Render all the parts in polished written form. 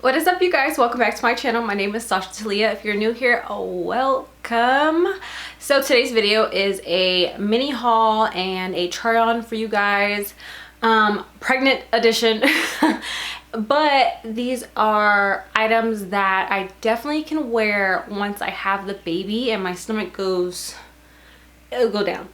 What is up, you guys? Welcome back to my channel. My name is Sasha Talia. If you're new here, welcome. So today's video is a mini haul and a try on for you guys, pregnant edition. But these are items that I definitely can wear once I have the baby and my stomach it'll go down.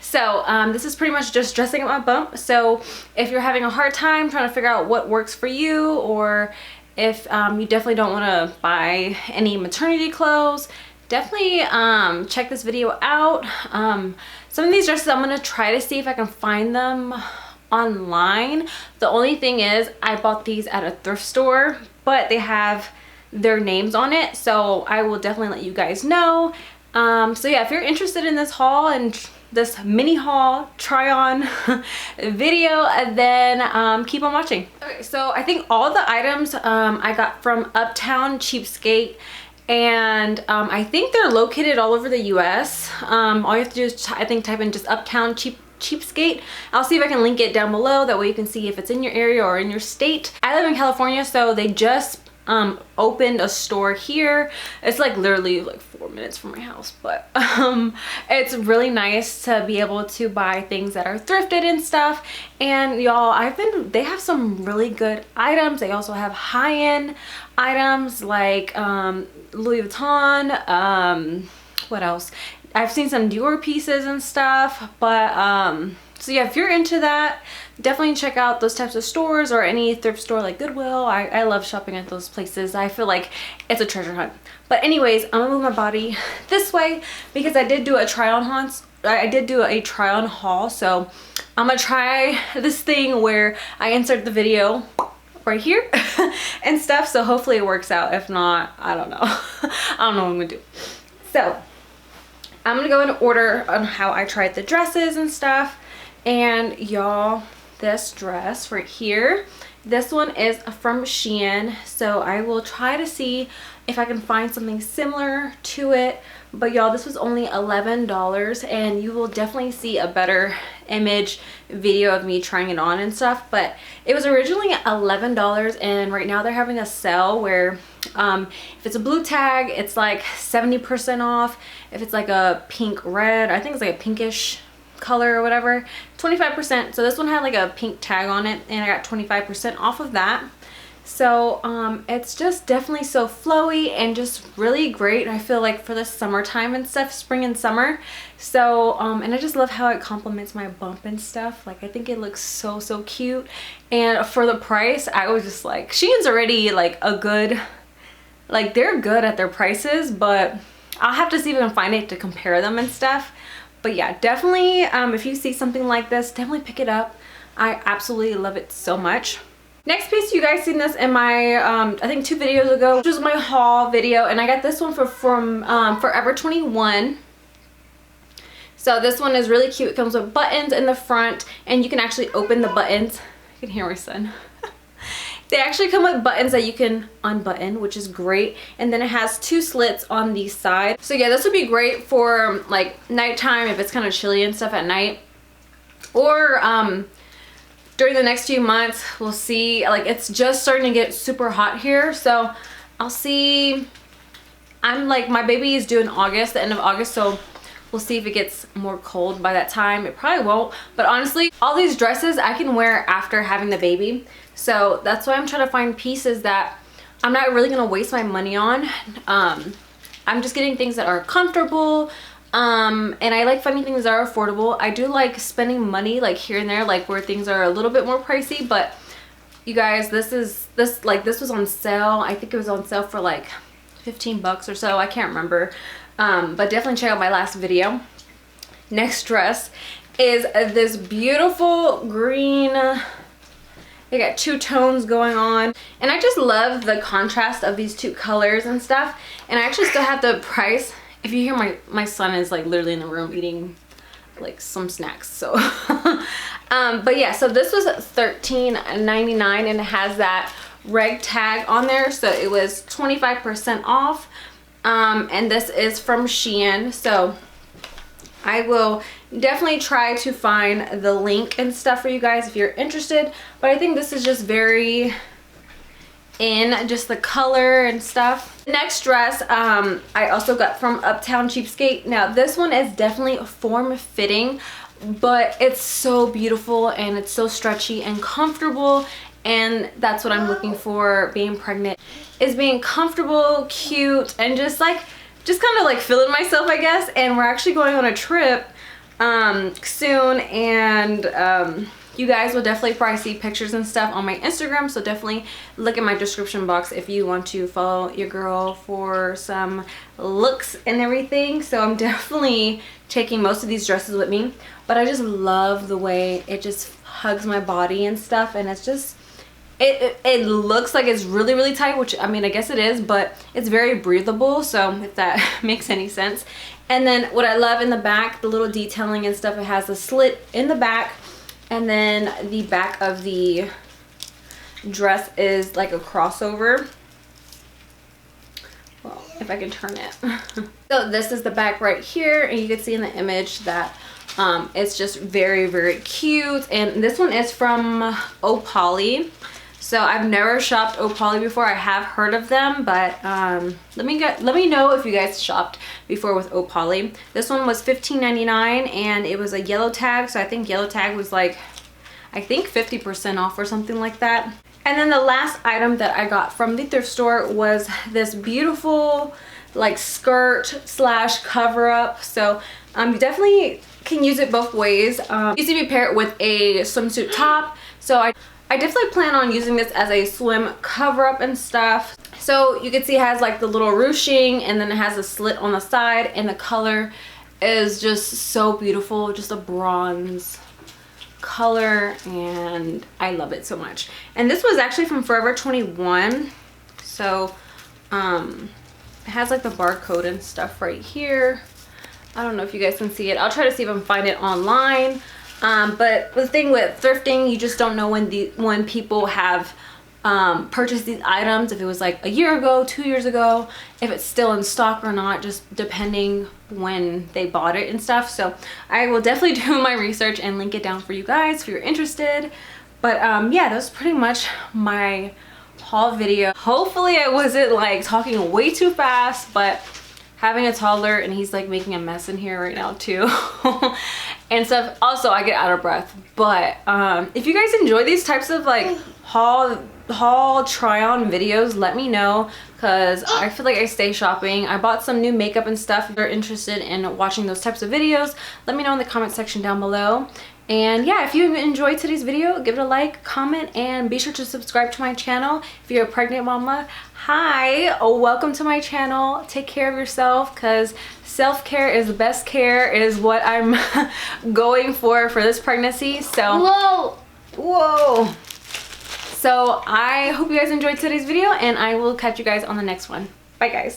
So this is pretty much just dressing up my bump. So if you're having a hard time trying to figure out what works for you, or if you definitely don't want to buy any maternity clothes, definitely check this video out. Some of these dresses I'm going to try to see if I can find them online. The only thing is I bought these at a thrift store, but they have their names on it, so I will definitely let you guys know. So yeah, if you're interested in this haul and this mini haul try on video, then keep on watching. Okay, so I think all the items I got from Uptown Cheapskate, and I think they're located all over the US. All you have to do is I think type in just Uptown Cheapskate. I'll see if I can link it down below, that way you can see if it's in your area or in your state. I live in California, so they just opened a store here. It's like literally like 4 minutes from my house, but it's really nice to be able to buy things that are thrifted and stuff. And y'all, they have some really good items. They also have high-end items like Louis Vuitton, what else? I've seen some Dior pieces and stuff, but so yeah, if you're into that, definitely check out those types of stores, or any thrift store like Goodwill. I love shopping at those places. I feel like it's a treasure hunt. But anyways, I'm gonna move my body this way because I did do a try on haul. So I'm gonna try this thing where I insert the video right here and stuff. So hopefully it works out. If not, I don't know. I don't know what I'm gonna do. So I'm gonna go in order on how I tried the dresses and stuff. And y'all, this dress right here, this one is from Shein, so I will try to see if I can find something similar to it. But y'all, this was only $11, and you will definitely see a better image video of me trying it on and stuff. But it was originally $11, and right now they're having a sale where if it's a blue tag, it's like 70% off. If it's like a pink red, I think it's like a pinkish color or whatever, 25%. So this one had like a pink tag on it, and I got 25% off of that. So it's just definitely so flowy and just really great, I feel like, for the summertime and stuff, spring and summer. So and I just love how it complements my bump and stuff. Like, I think it looks so cute. And for the price, I was just like, Shein's already like a good, like, they're good at their prices, but I'll have to see if I can find it to compare them and stuff. But yeah, definitely if you see something like this, definitely pick it up. I absolutely love it so much. Next piece, you guys seen this in my I think 2 videos ago, which was my haul video, and I got this one from Forever 21. So this one is really cute. It comes with buttons in the front, and you can actually open the buttons. You can hear my son. They actually come with buttons that you can unbutton, which is great. And then it has 2 slits on the side. So yeah, this would be great for like nighttime if it's kind of chilly and stuff at night. Or during the next few months, we'll see. Like, it's just starting to get super hot here. So I'll see. I'm like, my baby is due in August, the end of August. So we'll see if it gets more cold by that time. It probably won't. But honestly, all these dresses I can wear after having the baby. So that's why I'm trying to find pieces that I'm not really going to waste my money on. I'm just getting things that are comfortable. And I like finding things that are affordable. I do like spending money like here and there, like where things are a little bit more pricey. But you guys, this was on sale. I think it was on sale for like 15 bucks or so. I can't remember. But definitely check out my last video. Next dress is this beautiful green. They got 2 tones going on, and I just love the contrast of these 2 colors and stuff. And I actually still have the price. If you hear my son is like literally in the room eating like some snacks, so but yeah, so this was $13.99, and it has that reg tag on there, so it was 25% off. And this is from Shein, so I will definitely try to find the link and stuff for you guys if you're interested. But I think this is just very in just the color and stuff. The next dress I also got from Uptown Cheapskate. Now this one is definitely form-fitting, but it's so beautiful and it's so stretchy and comfortable, and that's what I'm looking for being pregnant, is being comfortable, cute, and just kind of like feeling myself, I guess. And we're actually going on a trip soon, and you guys will definitely probably see pictures and stuff on my Instagram, so definitely look in my description box if you want to follow your girl for some looks and everything. So I'm definitely taking most of these dresses with me, but I just love the way it just hugs my body and stuff, and it's just, it looks like it's really, really tight, which I mean, I guess it is, but it's very breathable, so if that makes any sense. And then what I love in the back, the little detailing and stuff, it has a slit in the back, and then the back of the dress is like a crossover. Well, if I can turn it. So this is the back right here, and you can see in the image that it's just very, very cute. And this one is from Opoly. So I've never shopped Opoly before. I have heard of them, but let me know if you guys shopped before with Opoly. This one was $15.99, and it was a yellow tag. So I think yellow tag was like, I think 50% off or something like that. And then the last item that I got from the thrift store was this beautiful like skirt slash cover up. So you definitely can use it both ways. Easy to pair it with a swimsuit top. So I definitely plan on using this as a swim cover up and stuff. So you can see it has like the little ruching, and then it has a slit on the side, and the color is just so beautiful, just a bronze color, and I love it so much. And this was actually from Forever 21. So it has like the barcode and stuff right here. I don't know if you guys can see it. I'll try to see if I can find it online. But the thing with thrifting, you just don't know when people have purchased these items, if it was like a year ago, 2 years ago, if it's still in stock or not, just depending when they bought it and stuff. So I will definitely do my research and link it down for you guys if you're interested. But yeah, that was pretty much my haul video. Hopefully I wasn't like talking way too fast, but having a toddler and he's like making a mess in here right now too and stuff, also I get out of breath. But if you guys enjoy these types of like haul try on videos, let me know, because I feel like I stay shopping. I bought some new makeup and stuff. If you're interested in watching those types of videos, let me know in the comment section down below. And yeah, if you enjoyed today's video, give it a like, comment, and be sure to subscribe to my channel. If you're a pregnant mama, hi, welcome to my channel. Take care of yourself, because self-care is the best care, is what I'm going for this pregnancy. So whoa. So I hope you guys enjoyed today's video, and I will catch you guys on the next one. Bye guys.